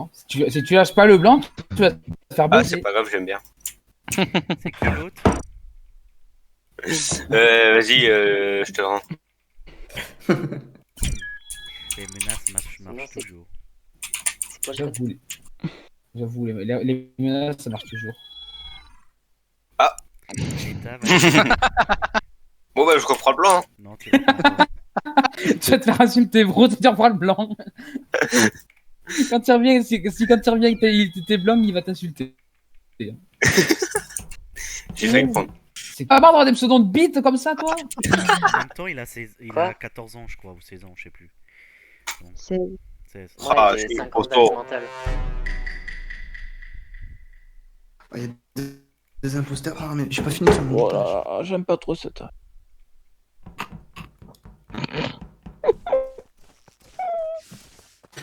Non. Si tu lâches pas le blanc, tu vas te faire Ah, c'est baiser. pas grave, j'aime bien. C'est que l'autre. Vas-y, je te rends. Les menaces marchent Non, c'est- toujours. C'est quoi le code? J'avoue, les menaces, ça marche toujours. Méta, vas-y. Bon, bah, je reprends le blanc. Hein. Non, tu reprends pas. Tu vas te faire insulter, bro, tu reprends le blanc. Quand tu reviens, si quand tu reviens avec tes blancs, il va t'insulter. J'ai failli le prendre. C'est pas marrant d'avoir des pseudos de bite comme ça, toi? En même temps, il Quoi a 14 ans, je crois, ou 16 ans, je sais plus. Bon, C'est 16. Ouais, Ah, j'ai c'est 5 ans costaud. d'âge mental. Il y a des imposteurs. Ah, mais j'ai pas fini sur mon montage. Voilà, j'aime pas trop cette.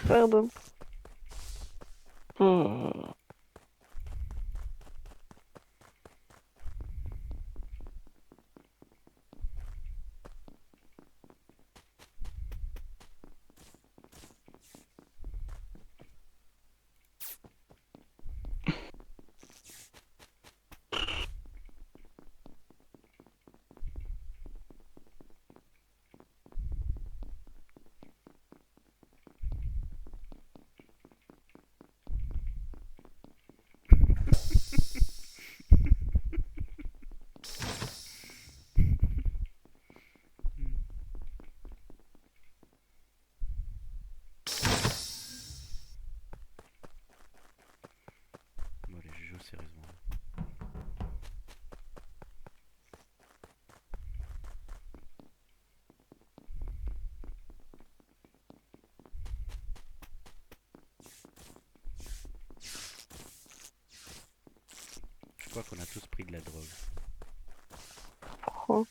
pardon. Euh, Bon, allez, je joue sérieusement. Je crois qu'on a tous pris de la drogue. Oh.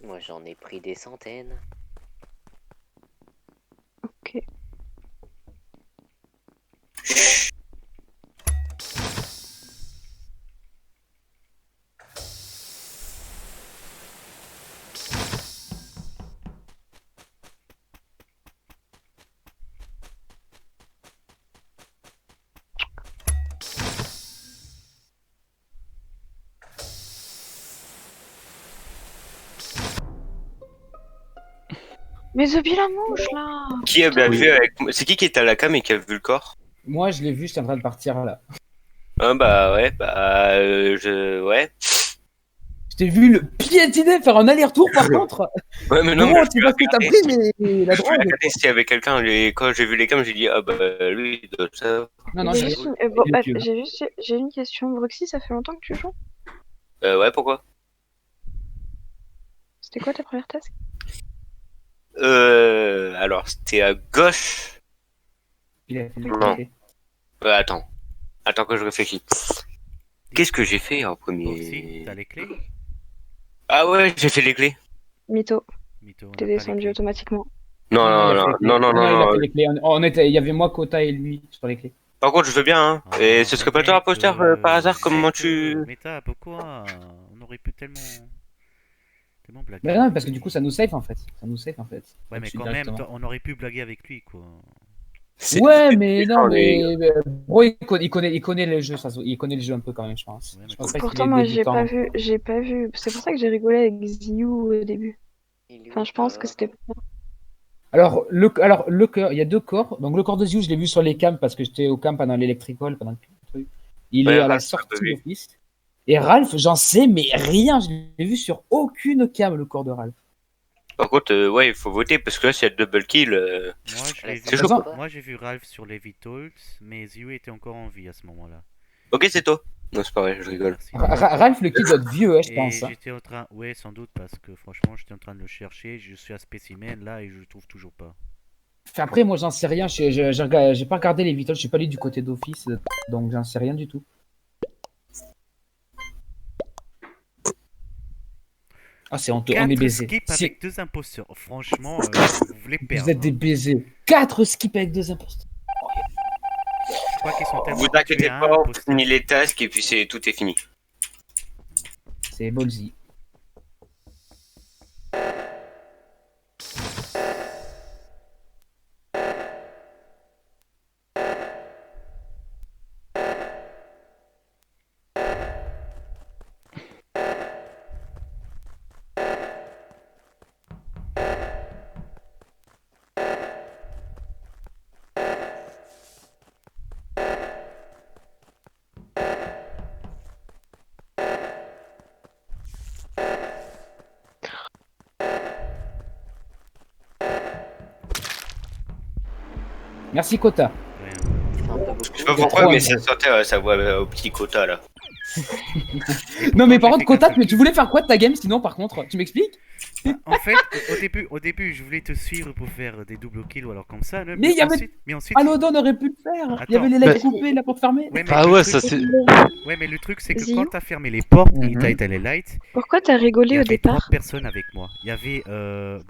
Moi, j'en ai pris des centaines. Ok. Mais The la mouche là. Qui a bien vu avec moi? C'est qui était à la cam et qui a vu le corps? Moi, je l'ai vu, j'étais en train de partir là. Ah, bah, ouais, ouais. Je t'ai vu le piétiner faire un aller-retour par contre. Ouais, mais non, Gros, mais tu vois ce que t'as pris, mais la je voulais drogue. regarder s'il y avait quelqu'un. Quand j'ai vu les cams, j'ai dit, ah, bah, lui, il doit savoir. Non, non, J'ai j'ai juste rien. une... bon, YouTube. j'ai une question. Broxy, ça fait longtemps que tu joues? Ouais, pourquoi? C'était quoi ta première task? Alors, c'était à gauche. Il a fait le Non. clé. Attends que je réfléchis. Qu'est-ce que j'ai fait en Boxy, premier? t'as les clés? Ah ouais, j'ai fait les clés. Mytho, Mytho, on a t'es pas les descendu clés. automatiquement. Non, il a non, fait les clés. non, non, il a non. fait les clés. Il y avait moi, Kota et lui sur les clés. Par contre, je veux bien, hein. Ah, Et ce serait pas toi, mec, imposteur, par hasard, comment tu... Méta, pourquoi? On aurait pu tellement blaguer. Mais non, avec parce que lui. du coup, ça nous safe en fait. Ça nous safe en fait. Ouais, mais Dessus quand même, directement. on aurait pu blaguer avec lui, quoi. Ouais, mais non, les- mais bro, il connaît le jeu, il connaît le jeu un peu quand même, je pense. Ouais, mais Je pense pas qu'il Pourtant, est moi, débutant. j'ai pas vu. C'est pour ça que j'ai rigolé avec Ziyu au début. Il est où, Enfin, je pense le que corps? c'était. Alors, le corps, il y a deux corps. Donc, le corps de Ziu, je l'ai vu sur les cams parce que j'étais au camp pendant l'électricole, pendant le truc. Il Ouais, est à la Ralph, sortie j'ai pas vu. d'office. Et Ralph, j'en sais, mais rien. Je l'ai vu sur aucune cam, le corps de Ralph. Par contre, ouais, il faut voter, parce que là, s'il y a double kill... Moi, je Ouais, l'ai c'est vu. chaud. Moi, j'ai vu Ralph sur les Vitals, mais Ziu était encore en vie à ce moment-là. Ok, c'est toi. Non, c'est pas vrai, je rigole. Merci. Ralph, le kid doit être vieux, je Et pense. Hein. j'étais en train, ouais, sans doute, parce que franchement, j'étais en train de le chercher. Je suis à spécimen là et je le trouve toujours pas. Enfin, après, moi, j'en sais rien. J'ai pas regardé les vitals, je suis pas allé du côté d'office, donc j'en sais rien du tout. Ah, c'est honteux, on est 4 baisés. skips Si- avec 2 imposteurs. Franchement, vous voulez perdre. Vous êtes des baisés. 4 skips avec 2 imposteurs. Je crois qu'ils sont tellement Vous inquiétez habitués à un pas, on imposteur. finit les tasks, et puis tout est fini. C'est ballsy. Merci, Kota. Rien. C'est un peu beaucoup. Je sais pas Il y a pourquoi, trop mais un ça gros. sentait sa voix au petit quota là. Non, mais par Pourtant, contre, j'ai fait Kota, qu'un seul tu voulais faire quoi de ta game sinon, par contre? Tu m'expliques? Bah, en fait, au début, je voulais te suivre pour faire des double kills ou alors comme ça, là, Mais il y avait. mais ensuite, Alodon aurait pu le faire. Il y avait les Attends. legs coupés, la porte fermée. ouais, mais Ah le ouais, truc, ça c'est. ouais, mais le truc, c'est que Ziyu quand t'as fermé les portes et Mhm. t'as éteint les lights, Pourquoi t'as il y rigolé au avait trois départ? personnes avec moi. Il y avait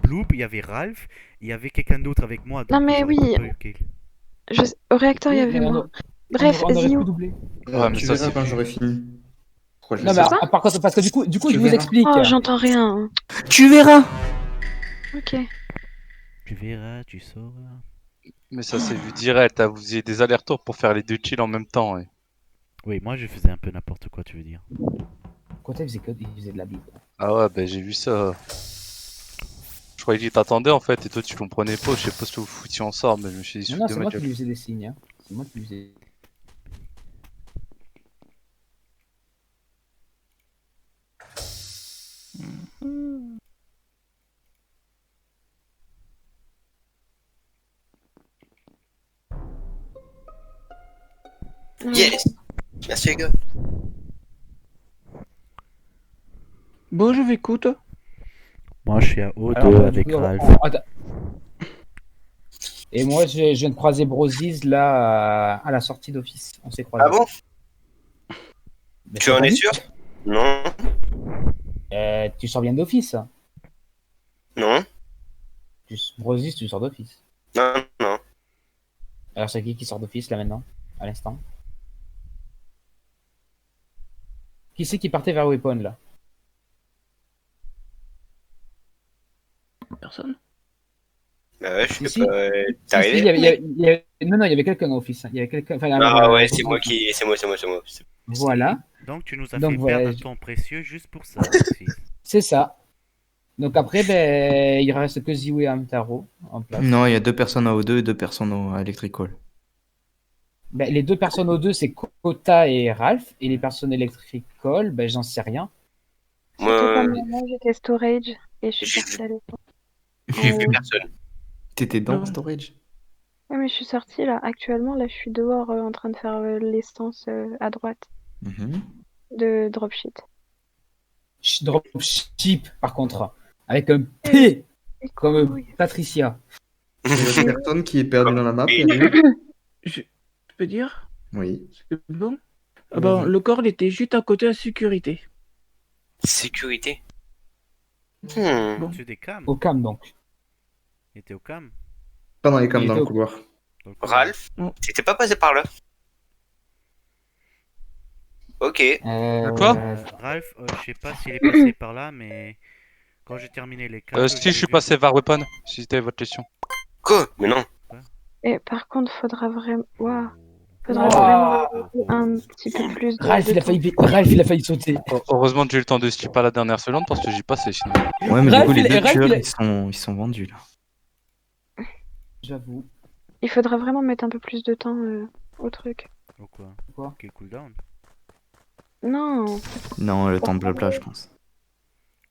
Bloop, il y avait Ralph, il y avait quelqu'un d'autre avec moi. Non, Donc mais j'aurais oui. pas eu kill. Au réacteur, il y Oui, avait mais moi. Bref, on aurait pu Ziyu. doubler. Ouais, mais Tu ça, verras c'est quand vu. j'aurai fini. Pourquoi je Non, fais mais ça par contre, parce que du coup, Tu je vous verras. explique. Oh, j'entends rien. Tu verras. Ok. Tu verras, tu sauras. Mais ça c'est vu direct, hein. Vous faisiez des allers-retours pour faire les deux kills en même temps. Ouais. Oui, moi je faisais un peu n'importe quoi, tu veux dire. Kota, il faisait de la bite. Ah ouais, bah j'ai vu ça. Je croyais qu'il t'attendait en fait, et toi tu comprenais pas. Je sais pas ce que vous foutiez ensemble, mais je me suis dit, Non, sous non, de c'est ma moi qui gueule. lui faisais des signes. Hein. C'est moi qui lui faisais. Yes. Merci les gars. Bon, je m'écoute. Moi je suis à O2 Alors, avec du coup, Ralph. attends. Et moi, je viens de croiser Brosies là à la sortie d'office. On s'est croisés. Ah bon? Mais Tu c'est en pas es dit. sûr? Non. Tu sors bien d'office. Non. Brosies, tu sors d'office. Non, non. Alors, c'est qui sort d'office là maintenant, à l'instant? Qui c'est qui partait vers Weapon là? Personne. Bah ouais, je Si, sais si. pas. Si, T'es arrivé? il y avait- Non, non, il y avait quelqu'un au office. Il y avait quelqu'un. Enfin, Ah ouais, c'est au- moi qui. C'est moi. Voilà, Donc tu nous as Donc, fait voilà, perdre un temps précieux juste pour ça aussi. c'est ça. Donc après, ben, il reste que Ziwe et Amtaro en place. Non, il y a 2 personnes à O2 et 2 personnes à Electrical. Ben, les deux personnes aux deux, c'est Kota et Ralph. Et les personnes Electrical, ben, j'en sais rien. C'était Moi, comme moi, j'étais storage et je suis j'ai partie à l'époque. j'ai vu Oh. personne. T'étais dans Non. storage? Ouais, mais je suis sortie là. Actuellement, là, je suis dehors en train de faire l'essence à droite Mhm. de dropship. Dropship, par contre, avec un P comme Oui. Patricia. Et l'autre personne qui est perdue dans la map, Oui. elle est où? Je peux dire? Oui. C'est bon? Ah ben, Vas-y. le corps, il était juste à côté de la sécurité. Sécurité. Bon. Au-dessus des cams. Au cam, donc. Il était au cam. Pas dans les cams, Il dans était le au- couloir. Donc, Ralph, Non. t'étais pas passé par là? Ok. Quoi Ralph, je sais pas s'il est passé par là, mais quand j'ai terminé les cams. Si, je suis passé vers Weapon, si c'était votre question. Quoi? Mais non. Et par contre, faudra vraiment. Waouh. Oh. Faudra Wow. vraiment un petit peu plus de. Ralph, de temps. Ralph, il a failli sauter. Heureusement que j'ai eu le temps de skip à la dernière seconde parce que j'y passais sinon. Ouais, mais Ralph, du coup, les il- deux Ralph, tueurs, il a- ils sont vendus, là. J'avoue. Il faudra vraiment mettre un peu plus de temps au truc. Ou quoi? Quoi? Quel cooldown? Non, Non, le temps de blabla, je pense.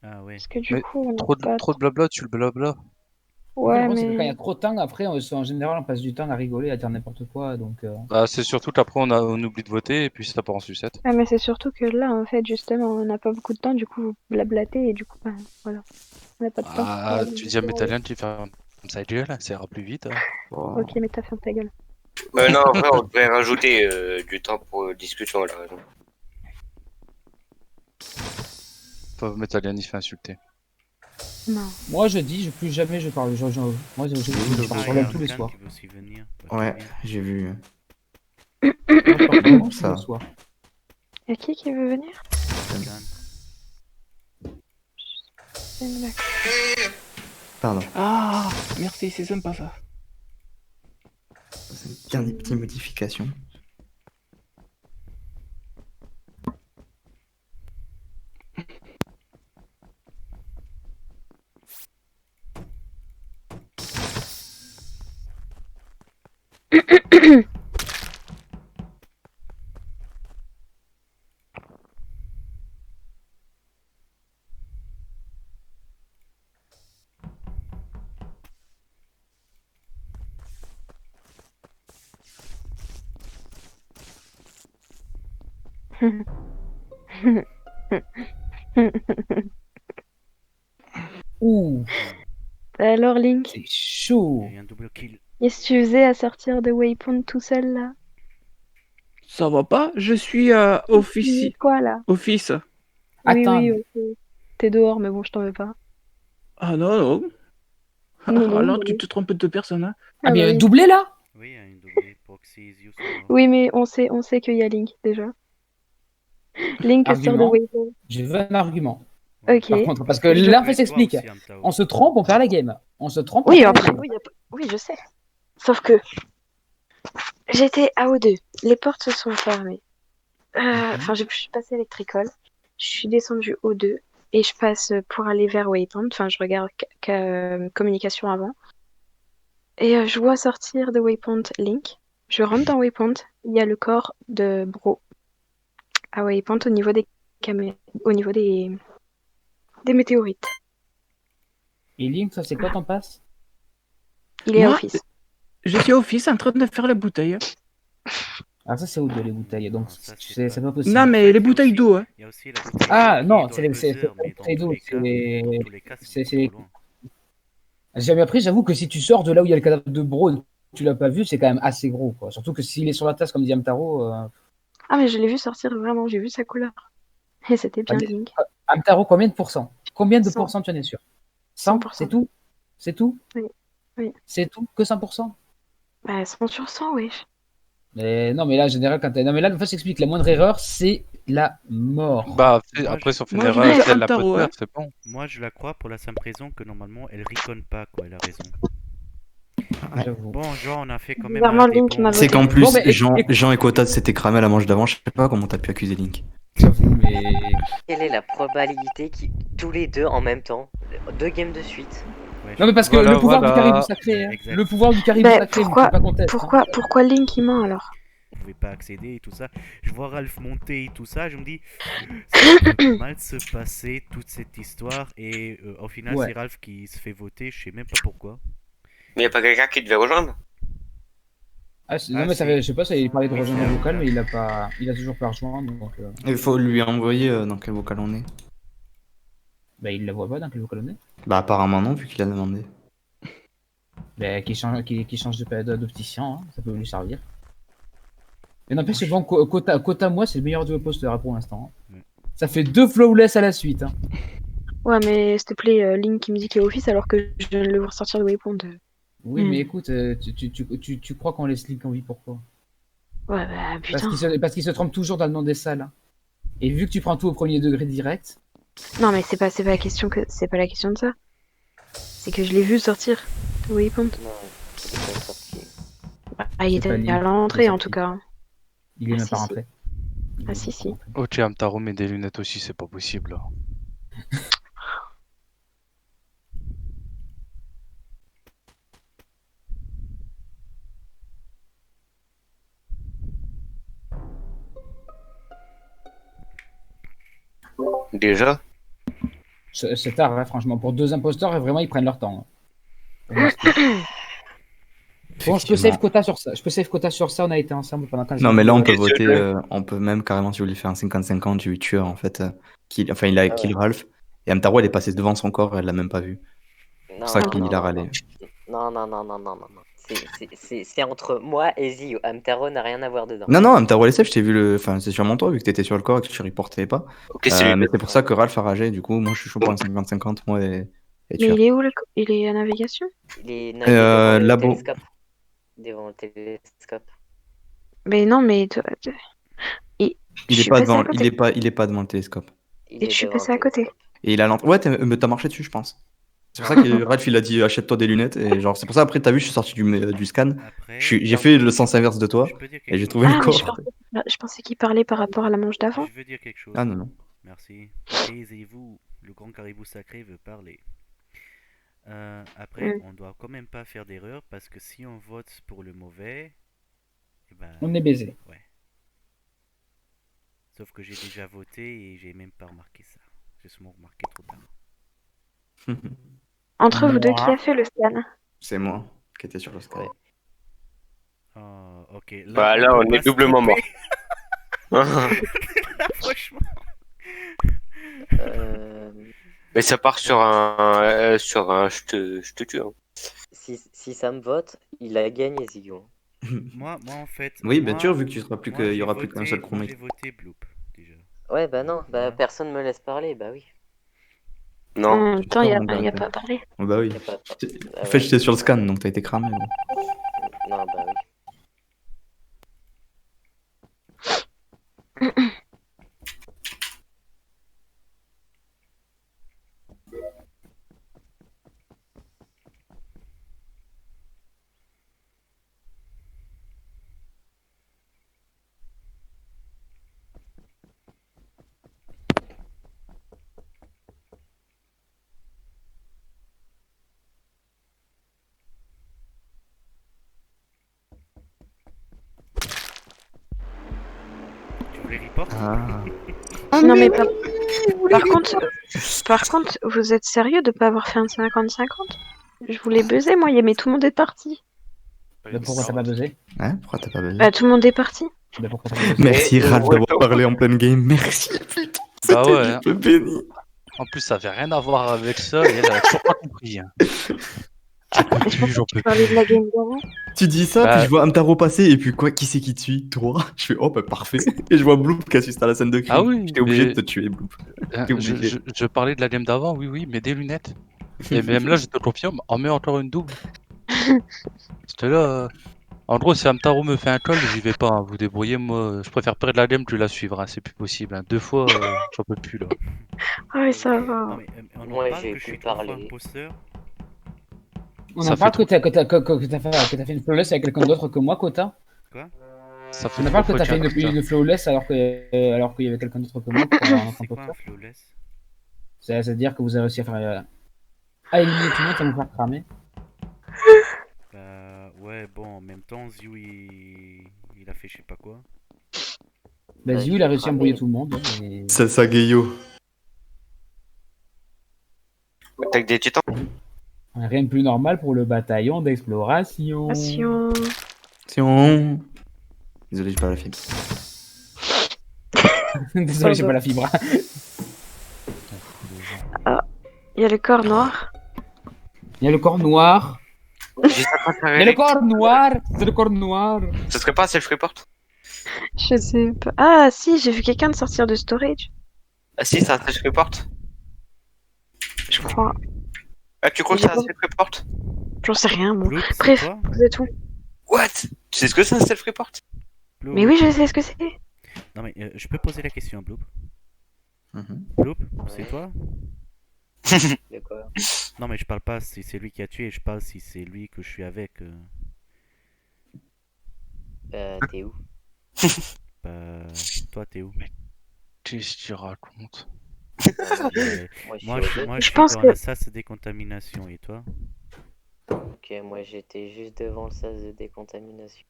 Ah ouais. parce que du Mais coup, on Trop n'a pas. de blabla, tu le blabla. En fait, le Ouais, problème, c'est que quand il y mais. a trop de temps, après, en général, on passe du temps à rigoler, à dire n'importe quoi. Donc, Bah, c'est surtout qu'après on oublie de voter et puis ça part en sucette. Ah, mais c'est surtout que là, en fait, justement, on n'a pas beaucoup de temps, du coup, vous blablatez et du coup, bah, voilà. On n'a pas de temps. Ah, tu dis à Métallian tu fais comme ça gueule, ça ira plus vite. Hein. Oh. Ok, mais t'as ferme ta gueule. Non, en vrai, on devrait rajouter du temps pour discussion, elle a raison. Pauvre Métallian, il se fait insulter. Non. moi, je dis, plus jamais je parle. Moi, je Ah, parle il sur y a l'homme tous les Arcane soirs. qui veut aussi venir. Bah, Ouais, très bien. j'ai vu. Moi, je parle sur l'homme tous Ça. les soirs. Y'a qui veut venir? Arcane. C'est une blague. Pardon. Ah, merci, c'est sympa ça. C'est bien des petites modifications. Ouh, Alors, Link, c'est chaud. Il y a un double kill. qu'est-ce que tu faisais à sortir de Waypoint tout seul là? Ça va pas? Je suis office. Quoi là? Office. Oui, Attends. oui, ok. T'es dehors, mais bon, je t'en veux pas. Ah non, non. Non, non, Alors non, tu non. te trompes de personne, hein. Ah, mais bah oui. doublé là? Oui, il y a une doublée. Proxy is used. Oui, mais on sait qu'il y a Link déjà. Link sort de Argument. Waypoint. Je veux un argument. Ok. Par contre, parce que là, en fait, s'explique. On se trompe, on perd la game. On se trompe, on Oui, perd la après, game. oui, je sais. Sauf que j'étais à O2. Les portes se sont fermées. Enfin, je suis passée avec Tricol. Je suis descendue O2 et je passe pour aller vers Waypoint. Enfin, je regarde communication avant. Et je vois sortir de Waypoint Link. Je rentre dans Waypoint. Il y a le corps de Bro à Waypoint au niveau des météorites. Et Link, ça, c'est quoi ton passe? Il est à Moi, Office. Je suis office en train de faire la bouteille. Ah, ça, c'est où de les bouteilles. Donc, Non, ça, tu c'est sais, pas- c'est pas possible. Non, mais les bouteilles d'eau, hein. Il y a aussi la bouteille Ah, d'eau non, qui c'est est dans les le buzzer, mais dans bouteilles tous d'eau. les cas, dans tous les cas, C'est c'est beaucoup les- trop loin. J'ai jamais appris, j'avoue que si tu sors de là où il y a le cadavre de Bro et que tu l'as pas vu, c'est quand même assez gros, quoi. Surtout que s'il est sur la tasse, comme dit Amtaro, Ah, mais je l'ai vu sortir vraiment. J'ai vu sa couleur. Et c'était bien Ah, mais- Link. Amtaro, combien de pourcents? Combien de 100. pourcents tu en es sûr? 100, 100%. c'est tout? C'est tout? Oui. Oui. C'est tout? Que 100%? Bah, 100 sur 100, wesh. Mais non, mais là, en général, quand t'es. Non, mais là, en fait, j'explique, la moindre erreur, c'est la mort. Bah, Moi, après, si on fait une moi, je erreur, vais si elle l'a Amtaro, pas hein. faire, c'est bon. Moi, je la crois pour la simple raison que normalement, elle riconne pas, quoi. Elle a raison. J'avoue. Bon, genre, on a fait quand même Bizarrement, un des Link bons- m'a C'est voté. qu'en plus, Bon, mais Jean, écoute- Jean et Kota s'étaient cramés à la manche d'avant. Je sais pas comment t'as pu accuser Link. J'avoue, mais. Quelle est la probabilité qu'ils tous les deux en même temps, 2 games de suite? Ouais, Non, mais parce que Voilà, le pouvoir voilà. du caribou sacré, hein. Exact. Le pouvoir du caribou Bah, sacré, pourquoi- vous pas conteste. hein. Pourquoi Link il ment alors? Vous pouvez pas accéder et tout ça. Je vois Ralph monter et tout ça, je me dis, ça peut mal se passer toute cette histoire et au final Ouais. c'est Ralph qui se fait voter, je sais même pas pourquoi. Mais y a pas quelqu'un qui devait rejoindre? Non, Ah, mais ça si. fait, je sais pas, il parlait de Oui, rejoindre c'est le un vocal, vocal. mais il a toujours pas rejoint, donc Il faut lui envoyer dans quel vocal on est. bah, il la voit pas dans quel vocal on est. Bah, apparemment non, vu qu'il a demandé. Bah, qui change d'opticien, hein, ça peut lui servir. Mais n'empêche, bon, Kota, moi, c'est le meilleur duo poster hein, pour l'instant. hein. Mm. Ça fait 2 flawless à la suite. Hein. Ouais, mais s'il te plaît, Link qui me dit qu'il est Office alors que je viens de le voir sortir de Waypoint. Oui, Mm. mais écoute, tu crois qu'on laisse Link en vie, pourquoi? Ouais, bah putain. Parce qu'il se trompe toujours dans le nom des salles. hein. Et vu que tu prends tout au premier degré direct, Non, mais c'est pas la question de ça. C'est que je l'ai vu sortir de Waypoint. Non, il est pas sorti. Ah, il C'est pas était Link, à il l'entrée est en sorti. tout cas. il est Ah, même si, pas si. rentré. Il Ah, est si, même pas si. rentré. Oh, tiens, Amtaro met des lunettes aussi, c'est pas possible. là. Déjà? C'est tard, hein, franchement. Pour 2 imposteurs, vraiment, ils prennent leur temps. hein. Bon, je peux save Kota sur ça. On a été ensemble pendant 15 Non, mais là, on minutes. peut Et voter, c'est on peut même carrément, si vous voulez faire un 50-50 du tueur, en fait, enfin, il a Ah kill ouais. Ralph, et Amtaro, elle est passée devant son corps, elle l'a même pas vu. Non, C'est pour ça non, qu'il non, a non, râlé. non, non, non, non, non, non, non. C'est entre moi et Zio. Amtaro n'a rien à voir dedans. Non, non, Amtaro, elle est safe, je t'ai vu enfin, c'est sûrement toi, vu que t'étais sur le corps et que tu reportais pas. Ok, c'est Mais c'est pour ça que Ralph a ragé, du coup, moi, je suis chaud pour un 50-50, moi et Mais tueur. il est où il est à navigation? Il est devant le labo. télescope. Devant le télescope. Mais non, mais Il je est suis pas passée devant, à côté. il est pas devant le télescope. Il Et est je suis devant le passée à côté. télescope. Et il a ouais, mais t'as marché dessus, je pense. C'est pour ça que Ralph, il a dit achète-toi des lunettes, et genre, c'est pour ça, après, t'as vu, je suis sorti du scan, Après, j'ai fait le sens inverse de toi, je peux dire et j'ai quelque trouvé chose. le Ah, mais corps. je pensais qu'il parlait par rapport à la manche d'avant. Je veux dire quelque chose. Ah non, non. Merci. Taisez-vous, le grand caribou sacré veut parler. Après, on doit quand même pas faire d'erreur parce que si on vote pour le mauvais, eh ben, On est baisé. ouais. Sauf que j'ai déjà voté et j'ai même pas remarqué ça. J'ai sûrement remarqué trop tard. Entre vous deux, Moi. qui a fait le scan? C'est moi qui étais sur le sky. Oh, ok. Bah là, peut on pas est se doublement tromper. mort. Franchement. Mais ça part sur un je te tue. Hein. Si ça me vote, il a gagné, Ziggo. Moi, en fait. Oui, bien moi- sûr, vu que tu seras plus moi, que, il y j'ai aura plus qu'un voté- seul moi, crewmate. j'ai voté Bloop, déjà. Ouais, bah non, bah Ouais. personne me laisse parler, bah oui. En Non. même temps, il Mon gars, n'y a quoi. pas à parler. Oh, bah oui. Y a pas- En fait, j'étais sur le scan, donc t'as été cramé. gros. Non, bah oui. Tu voulais report Non, mais par contre, vous êtes sérieux de pas avoir fait un 50-50? Je voulais buzzer, moi, mais tout le monde est parti. Mais pourquoi t'as pas buzzé? Hein? Pourquoi t'as pas buzzé? Bah, tout le monde est parti. Mais pourquoi t'as pas buzzé? Merci Et- Ralph ouais, d'avoir parlé en pleine game, merci putain, Bah c'était ouais. du peu béni. En plus, ça avait rien à voir avec ça, et elle a toujours pas compris. Hein. J'en peux Mais je plus, pensais j'en que peux tu parlais plus. de la game d'avant. Tu dis ça, Bah- puis je vois Amtaro passer, et puis quoi, qui c'est qui te suit? Toi? Je fais, oh bah parfait. Et je vois Bloop qui assiste à la scène de crime. Ah oui, J'étais obligé mais- de te tuer, Bloop. Hein, T'es obligé. je parlais de la game d'avant, oui, mais des lunettes. Et même là, je te confirme, en met encore une double. C'était là. En gros, si Amtaro me fait un call, j'y vais pas. Hein. Vous débrouillez, moi, je préfère perdre la game que la suivre. Hein. C'est plus possible. Hein. 2 fois, j'en peux plus là. Ah ouais, ça Non, va. mais on en Moi, parle j'ai que je pu suis 3 fois parler. imposteur. On Ça en fait parle trop. que t'as fait une flawless avec quelqu'un d'autre que moi, Kota. Ça fait On en 3 parle que fois t'as fait qu'il y a un une flawless alors qu'il y avait quelqu'un d'autre que moi pour un C'est quoi un imposteur. flawless? C'est-à-dire que vous avez réussi à faire. À éliminer tout le monde sans vous faire cramer. Bah ouais, bon, en même temps, Ziu il a fait je sais pas quoi. Bah, Bah, Ziu, je il a vais réussi à cramer. embrouiller tout le monde. Et... C'est ça, Gayo. Attaque des titans. Rien de plus normal pour le bataillon d'exploration. Attention. Si on. Désolé, j'ai pas la fibre. Désolé, j'ai pas la fibre. Il y a le corps noir. Il y a le corps noir. J'ai ça pas Il y a le faire. corps noir. C'est le corps noir. Ce serait pas un self-report? Je sais pas. Ah, si, j'ai vu quelqu'un de sortir de storage. Ah si, c'est un self-report. Je crois. Ah, tu crois que c'est un self-report? J'en sais rien, moi. Bloop, c'est Bref, toi vous êtes où? What? Tu sais ce que c'est un self-report? Bloop. Mais oui, je sais ce que c'est. Non mais je peux poser la question à Bloop. Mhm. Bloop, c'est Ouais. toi? De quoi? Non mais je parle pas si c'est lui qui a tué, je parle si c'est lui que je suis avec. T'es où? Bah, toi t'es où? Qu'est-ce que tu racontes? Moi, je suis Moi au je Je suis pense dans que- la sas de décontamination et toi? Ok, moi j'étais juste devant le sas de décontamination.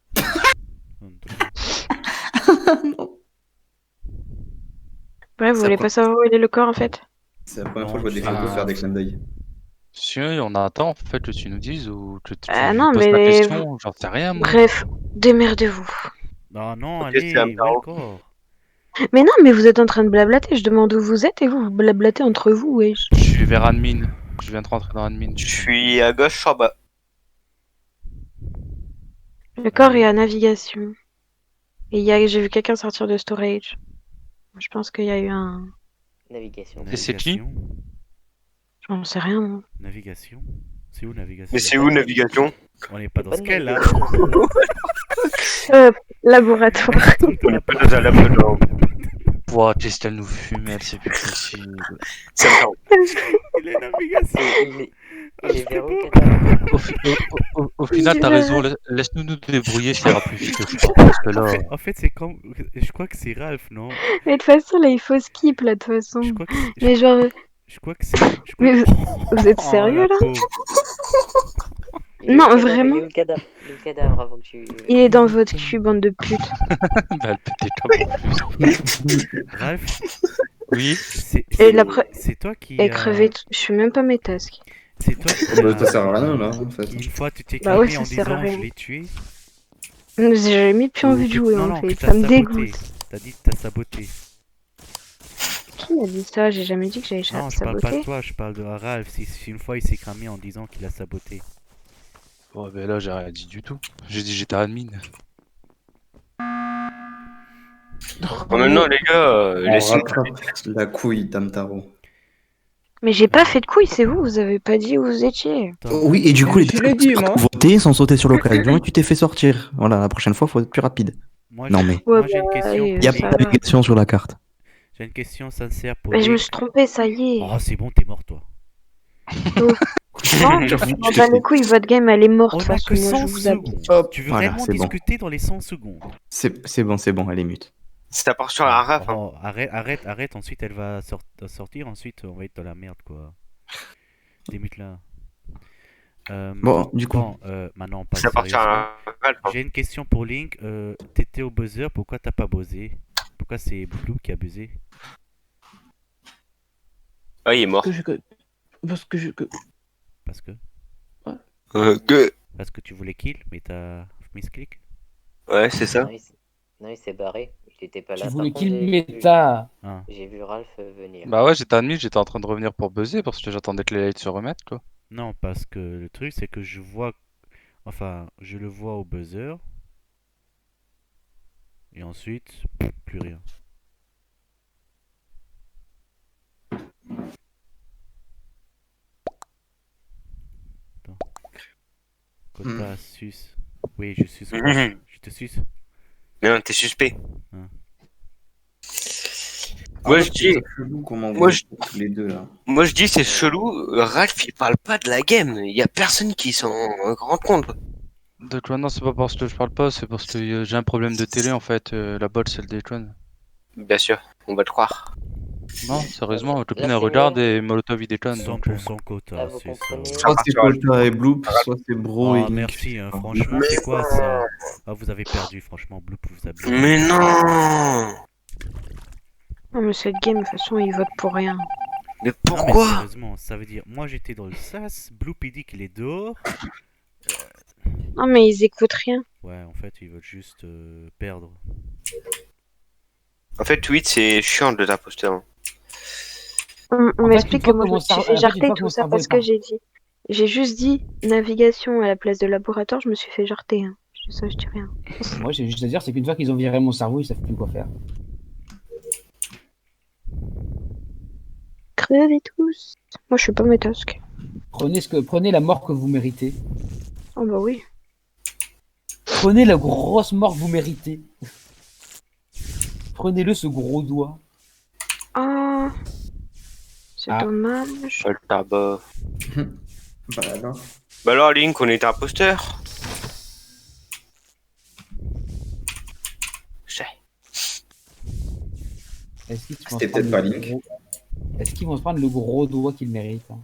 Bref, vous Ça voulez prend- pas savoir où il est le corps en fait? C'est la première Non, fois que je vois des ah. photos faire des clins d'œil. Si on attend en fait que tu nous dises ou que tu Ah nous non, poses mais la les- question, j'en sais rien moi. Bref, démerdez-vous. Non, non, Ok, allez, c'est Amtaro. Wildcore. Mais non, mais vous êtes en train de blablater. Je demande où vous êtes et vous blablatez entre vous, wesh. Je suis vers admin. Je viens de rentrer dans admin. Je suis à gauche en bas. Le corps est à navigation. Et j'ai vu quelqu'un sortir de storage. Je pense qu'il y a eu un. Navigation. Et c'est qui? Navigation. J'en sais rien, moi. Navigation? C'est où navigation? Mais c'est où navigation? On n'est pas dans Pas ce de qu'elle là. Laboratoire. On est pas dans un labo. Ouah, qu'est-ce qu'elle nous fume, elle, c'est plus possible. C'est un Il est navigation. Il est vers où, Kadar? Au final, Je- t'as raison, laisse-nous nous débrouiller, ça ira plus vite, je pense. Parce que là, En fait, c'est comme. Je crois que c'est Ralph, non? Mais de toute façon, là, il faut skip, là, de toute façon. Je crois que Mais genre, je crois que c'est. je crois mais que- vous êtes Oh, sérieux, la là? pauvre. Il est Non, où, le cadavre? vraiment. Il est où le cadavre? Il est où le cadavre avant que tu. Il est dans votre cul, bande de putes. bah, elle pétait comme en plus. Ralph, Oui, c'est Et la pre- c'est toi qui. Et crevé, je suis même pas mes tasks. C'est toi qui. Ça sert à rien là, en fait. Qui, une fois, tu t'es Bah ouais, cramé en ça sert à disant rien. je l'ai tué. J'ai jamais plus envie de Ou jouer, non, en non, fait. que t'as Ça me saboté. dégoûte. T'as dit que t'as saboté. qui m'a dit ça? J'ai jamais dit que j'allais Non, je parle pas de saboter. toi, je parle de Ralph. Si une fois il s'est cramé en disant qu'il a saboté. Ouais, ben là, j'ai rien dit du tout. J'ai dit j'étais admin. Bon, maintenant, les gars, On laissez-moi. rattrape la couille, Tamtaro. Mais j'ai pas fait de couilles, c'est vous, vous avez pas dit où vous étiez. Attends, Oui, et du coup, les Je l'ai dit, moi. voté sans sauter sur l'occasion et tu t'es fait sortir. Voilà, la prochaine fois, faut être plus rapide. moi, Non, j'ai- mais moi, Ouais, j'ai une bah, question. et il y a pour ça pas de Link. va. navigation sur la carte. J'ai une question sincère pour Mais je me Link. suis trompée, ça y est. Oh, c'est bon, t'es mort, toi. Non, je m'en bats les couilles, votre game elle est morte. On De toute a façon, que moi 100 je vous habille. secondes. Hop, Tu veux voilà, vraiment c'est bon. discuter dans les 100 secondes? C'est bon, elle est mute. Ça part sur la raf. Hein. Oh, arrête, ensuite elle va sortir, ensuite on va être dans la merde, quoi. Démute là. Bon, du coup. Bon, maintenant on passe Ça part sur sérieusement. la raf. Hein. J'ai une question pour Link. T'étais au buzzer, pourquoi t'as pas buzzé? Pourquoi c'est Blue qui a buzzé? Ah, il est mort. Parce que je. Parce que Que- Parce que tu voulais kill, mais t'as misclick? Ouais, c'est ça. Non, il s'est barré. Il était pas Tu là. Par voulais contre, kill j'ai vu- méta. Ah. j'ai vu Ralph venir. Bah ouais, j'étais admin, j'étais en train de revenir pour buzzer parce que j'attendais que les lights se remettent, quoi. Non, parce que le truc c'est que je vois... Enfin, je le vois au buzzer. Et ensuite, plus rien. Attends. Quota, sus. Oui, je suce. Mhm. Je te suce. Mais non, t'es suspect. Hein. Moi, je dis, Moi, je- tous les deux là. moi, je dis, c'est chelou. Ralph, il parle pas de la game. Il y a personne qui s'en rend compte. Deadwan, non, c'est pas parce que je parle pas, c'est parce que j'ai un problème de télé en fait. La bot, c'est le Deadwan. Bien sûr, on va te croire. Non, sérieusement, ma copine Là, elle c'est regarde mieux. et Molotov il déconne. Donc, 100% quota, Là, vous c'est ça. comprenez. Soit c'est Kota et Bloop, soit c'est Bro et Oh Link. merci, hein, franchement, c'est quoi ça? Ah, vous avez perdu, franchement, Blue vous a bien. Mais non! Non, mais cette game, de toute façon, ils votent pour rien. Mais Non, mais pourquoi? sérieusement, ça veut dire, moi j'étais dans le sas, Blue il dit qu'il est dehors. Non, mais ils écoutent rien. Ouais, en fait, ils veulent juste perdre. En fait, tweet, c'est chiant de l'imposteur. Hein. On En fait, m'explique une que fois moi que je mon me suis cerveau- fait en fait, une jarter fois que tout mon ça cerveau parce est que parti. j'ai juste dit navigation à la place de laboratoire, je me suis fait jarter. Hein. Ça, je dis rien. Moi, j'ai juste à dire, c'est qu'une fois qu'ils ont viré mon cerveau, ils savent plus quoi faire. Crevez tous. Moi, je suis pas métasque. Prenez la mort que vous méritez. Oh bah oui. Prenez la grosse mort que vous méritez. Prenez-le, ce gros doigt. Ah. C'est Ah. dommage. Oh, le tabac. Bah là. Bah alors, Link, on est imposteur. Je sais. Est-ce qu'ils vont C'était se prendre peut-être pas le Link. gros- Est-ce qu'ils vont se prendre le gros doigt qu'ils méritent, hein?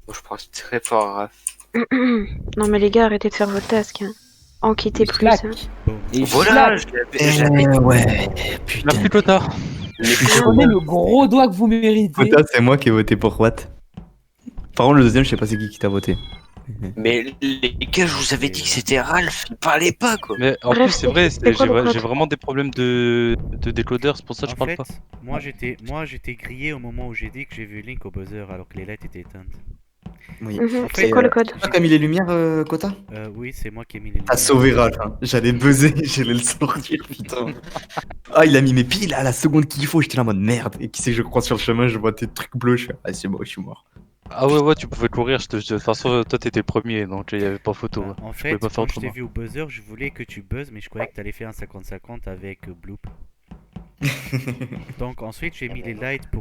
Bon, je pense très fort à Raph. Non, mais les gars, arrêtez de faire votre task. Hein. En quittez Je plus. claque. Hein. Boum. Et Voilà, je je l'avais Ouais, putain. Merci Quota. prenez le gros doigt que vous méritez. Quota, c'est moi qui ai voté pour Watt. Par contre, le deuxième, je sais pas c'est qui t'a voté. Mais les gars, je vous avais dit que c'était Ralph. Il parlait pas, quoi. Mais en Bref, plus, c'est vrai, c'est quoi le code? j'ai vraiment des problèmes de décodeur, c'est pour ça que je En parle fait, pas. moi j'étais grillé au moment où j'ai dit que j'ai vu Link au buzzer alors que les lights étaient éteintes. Oui. Mhm. En C'est fait, quoi le code? Toi qui as mis les lumières, Quota? Oui, c'est moi qui ai mis les T'as lumières. sauvé Ralph, hein. J'allais buzzer, j'allais le sortir, putain. Ah, il a mis mes piles à la seconde qu'il faut, j'étais là en mode merde. Et qui c'est que je crois sur le chemin, je vois tes trucs bleus, je fais ah, c'est bon, je suis mort. Ah ouais, tu pouvais courir, de toute façon, toi t'étais le premier, donc il y avait pas photo. Bah, ouais. en Je fait, pouvais pas faire quand je t'ai autrement. vu au buzzer, je voulais que tu buzzes, mais je croyais que t'allais faire un 50-50 avec Bloop. Donc ensuite, j'ai mis les lights pour